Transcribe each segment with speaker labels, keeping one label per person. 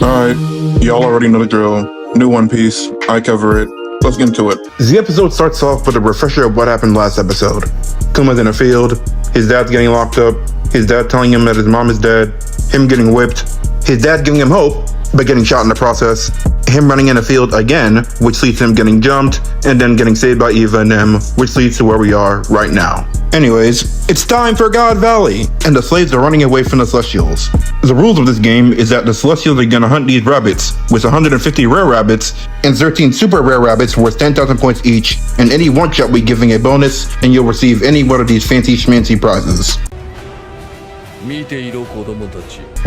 Speaker 1: Alright, y'all already know the drill. New One Piece, I cover it. Let's get into it.
Speaker 2: The episode starts off with a refresher of what happened last episode. Kuma's in a field, his dad's getting locked up, his dad telling him that his mom is dead, him getting whipped, his dad giving him hope, but getting shot in the process, him running in a field again, which leads to him getting jumped, and then getting saved by Eva and them, which leads to where we are right now. Anyways, it's time for God Valley, and the slaves are running away from the Celestials. The rules of this game is that the Celestials are gonna hunt these rabbits, with 150 rare rabbits, and 13 super rare rabbits worth 10,000 points each, and any one shot we giving a bonus, and you'll receive any one of these fancy schmancy prizes.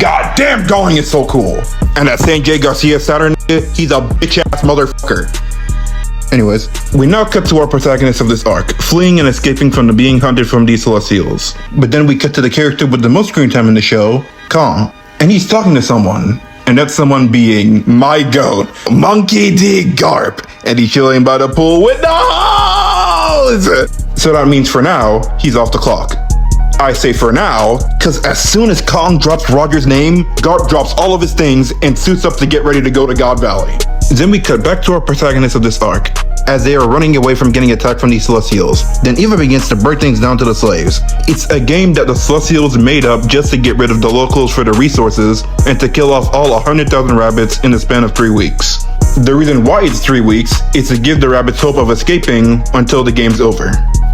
Speaker 2: God damn, Going is so cool! And that St. J. Garcia Saturn, he's a bitch-ass motherfucker. Anyways, we now cut to our protagonist of this arc, fleeing and escaping from the being hunted from these Celestials. But then we cut to the character with the most screen time in the show, Kong, and he's talking to someone. And that someone being my goat, Monkey D. Garp, and he's chilling by the pool with the hoes! So that means for now, he's off the clock. I say for now, cause as soon as Kong drops Roger's name, Garp drops all of his things and suits up to get ready to go to God Valley. Then we cut back to our protagonist of this arc, as they are running away from getting attacked from these Celestials. Then Eva begins to break things down to the slaves. It's a game that the Celestials made up just to get rid of the locals for the resources and to kill off all 100,000 rabbits in the span of 3 weeks. The reason why it's 3 weeks is to give the rabbits hope of escaping until the game's over.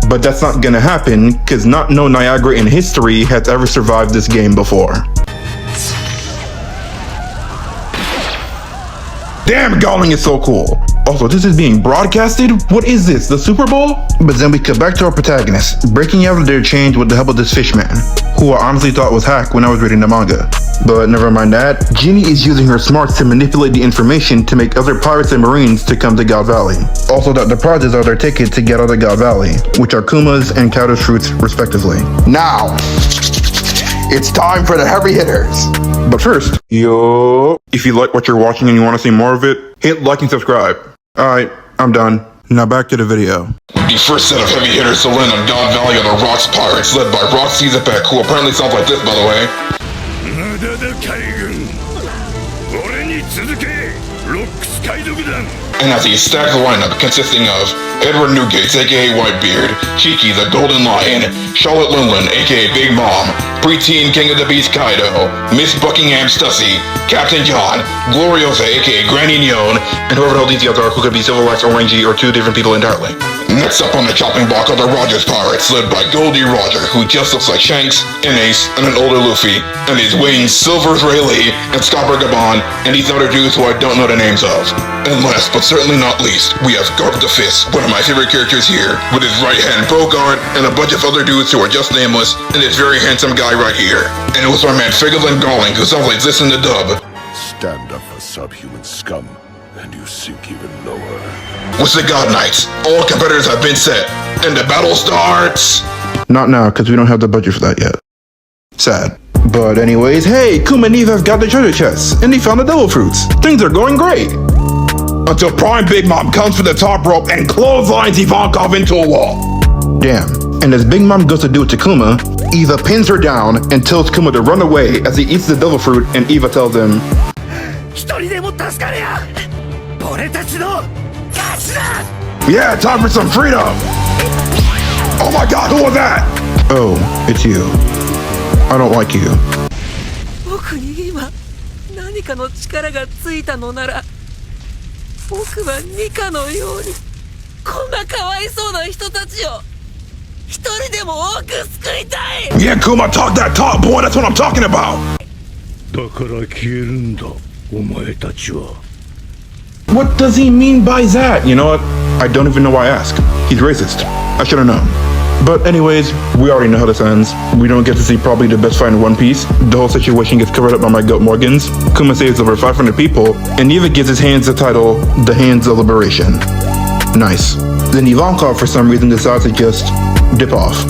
Speaker 2: But that's not gonna happen, cause not no Niagara in history has ever survived this game before. Damn, Gawling is so cool. Also, this is being broadcasted? What is this, the Super Bowl? But then we cut back to our protagonists, breaking out of their chains with the help of this fishman, who I honestly thought was hacked when I was reading the manga. But never mind that, Genie is using her smarts to manipulate the information to make other pirates and marines to come to God Valley. Also that the prizes are their ticket to get out of God Valley, which are Kuma's and Kaido's fruits respectively. Now, it's time for the heavy hitters. But first, if you like what you're watching and you want to see more of it, hit like and subscribe. Alright, I'm done. Now back to the video.
Speaker 3: The first set of heavy hitters to land on God Valley are the Rocks Pirates, led by Rock Caesarpack, who apparently sounds like this, by the way. And has a stacked lineup consisting of Edward Newgates, aka Whitebeard, Cheeky the Golden Lion, Charlotte Linlin, aka Big Mom, Preteen King of the Beast Kaido, Miss Buckingham Stussy, Captain John, Gloriosa, aka Granny Nyon, and whoever the hell these guys are who could be Civil Rights or Rangy or two different people entirely. Next up on the chopping block are the Rogers Pirates, led by Goldie Roger, who just looks like Shanks, an Ace, and an older Luffy, and his wings Silver's Ray Lee, and Scopper Gabon, and these other dudes who I don't know the names of. And last but certainly not least, we have Garp the Fist, one of my favorite characters here, with his right hand Bogart, and a bunch of other dudes who are just nameless, and this very handsome guy right here. And it was our man Figolin Galling, who sounds like this in the dub.
Speaker 4: Stand up for subhuman scum, and you sink even lower.
Speaker 3: With the God Knights, all competitors have been set, and the battle starts!
Speaker 2: Not now, because we don't have the budget for that yet. Sad. But anyways, hey, Kuma and Eva have got the treasure chests, and they found the devil fruits. Things are going great! Until Prime Big Mom comes for the top rope and clotheslines Ivankov into a wall. Damn. And as Big Mom goes to do it to Kuma, Eva pins her down and tells Kuma to run away as he eats the devil fruit, and Eva tells him, yeah, time for some freedom! Oh my god, who was that? Oh, it's you. I don't like you. Yeah, Kuma, talk that talk, boy, that's what I'm talking about! What does he mean by that? You know what? I don't even know why I ask. He's racist. I should have known. But anyways, we already know how this ends. We don't get to see probably the best fight in One Piece. The whole situation gets covered up by my goat Morgans. Kuma saves over 500 people, and Eva gives his hands the title, The Hands of Liberation. Nice. Then Ivankov for some reason decides to just dip off.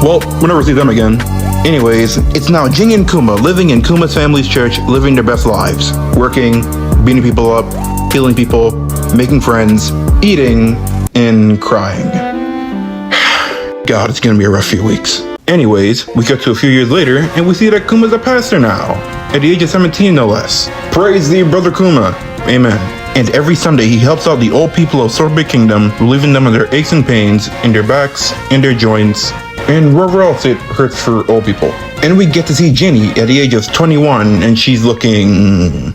Speaker 2: Well, we'll never see them again. Anyways, it's now Jing and Kuma living in Kuma's family's church, living their best lives. Working, beating people up, healing people, making friends, eating, and crying. God, it's gonna be a rough few weeks. Anyways, we cut to a few years later, and we see that Kuma's a pastor now. at the age of 17 no less. Praise thee, brother Kuma. Amen. And every Sunday he helps out the old people of Sorbet Kingdom, relieving them of their aches and pains in their backs, in their joints, and wherever else it hurts for old people. And we get to see Ginny at the age of 21, and she's looking...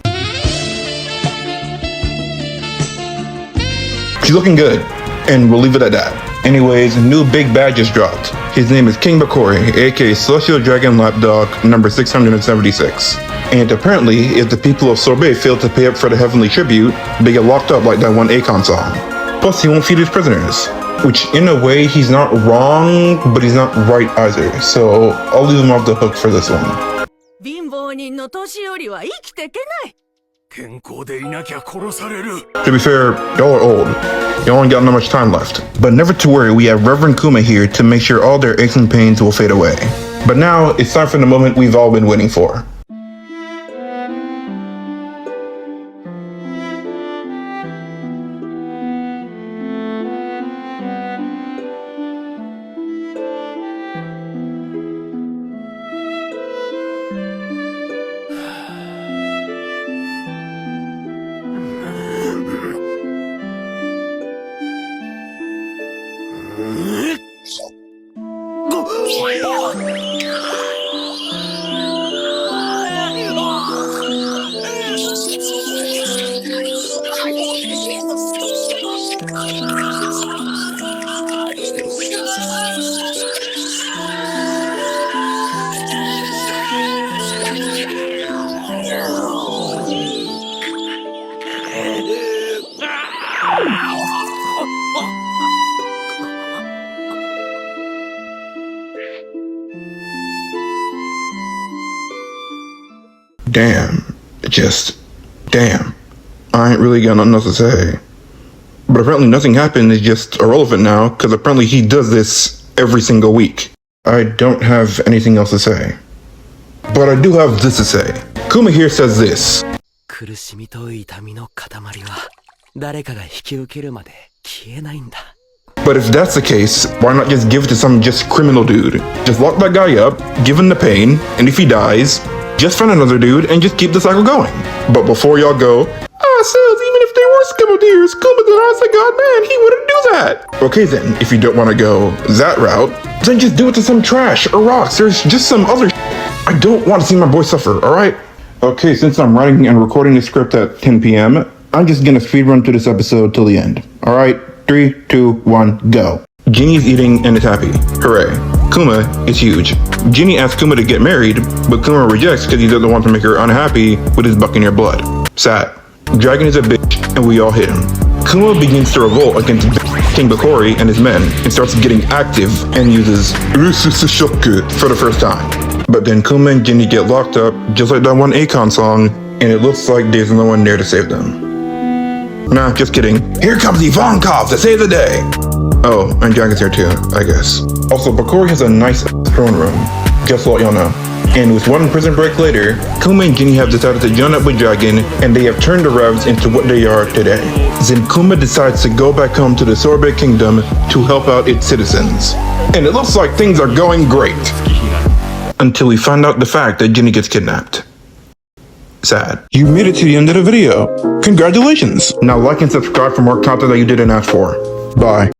Speaker 2: She's looking good, and we'll leave it at that. Anyways, new big badge just dropped. His name is King Bakori, aka Celestial Dragon Lapdog number 676. And apparently, if the people of Sorbet fail to pay up for the heavenly tribute, they get locked up like that one Akon song. Plus, he won't feed his prisoners. Which, in a way, he's not wrong, but he's not right either. So, I'll leave him off the hook for this one. To be fair, y'all are old. Y'all ain't got not much time left. But never to worry, we have Reverend Kuma here to make sure all their aches and pains will fade away. But now, it's time for the moment we've all been waiting for. Damn. Just damn. I ain't really got nothing else to say. But apparently nothing happened is just irrelevant now, because apparently he does this every single week. I don't have anything else to say. But I do have this to say. Kuma here says this. But if that's the case, why not just give it to some just criminal dude? Just lock that guy up, give him the pain, and if he dies, just find another dude and just keep the cycle going. But before y'all go, says even if they were Skimmeldeers, Kuma the honest to God man, he wouldn't do that. Okay then, if you don't want to go that route, then just do it to some trash or rocks. There's just some other I don't want to see my boy suffer, alright? Okay, since I'm writing and recording the script at 10 p.m., I'm just gonna speedrun through this episode till the end. Alright, 3, 2, 1, go. Ginny's eating and is happy. Hooray. Kuma is huge. Ginny asks Kuma to get married, but Kuma rejects because he doesn't want to make her unhappy with his buccaneer blood. Sad. Dragon is a bitch, and we all hate him. Kuma begins to revolt against King Bakori and his men, and starts getting active and uses Rusushoku for the first time. But then Kuma and Ginny get locked up, just like that one Akon song, and it looks like there's no one there to save them. Nah, just kidding. Here comes Ivankov to save the day! Oh, and Dragon's here too, I guess. Also, Bakori has a nice throne room, just to let y'all know. And with one prison break later, Kuma and Ginny have decided to join up with Dragon, and they have turned the Revs into what they are today. Then Kuma decides to go back home to the Sorbet Kingdom to help out its citizens. And it looks like things are going great. Until we find out the fact that Ginny gets kidnapped. Sad. You made it to the end of the video. Congratulations! Now like and subscribe for more content that you didn't ask for. Bye.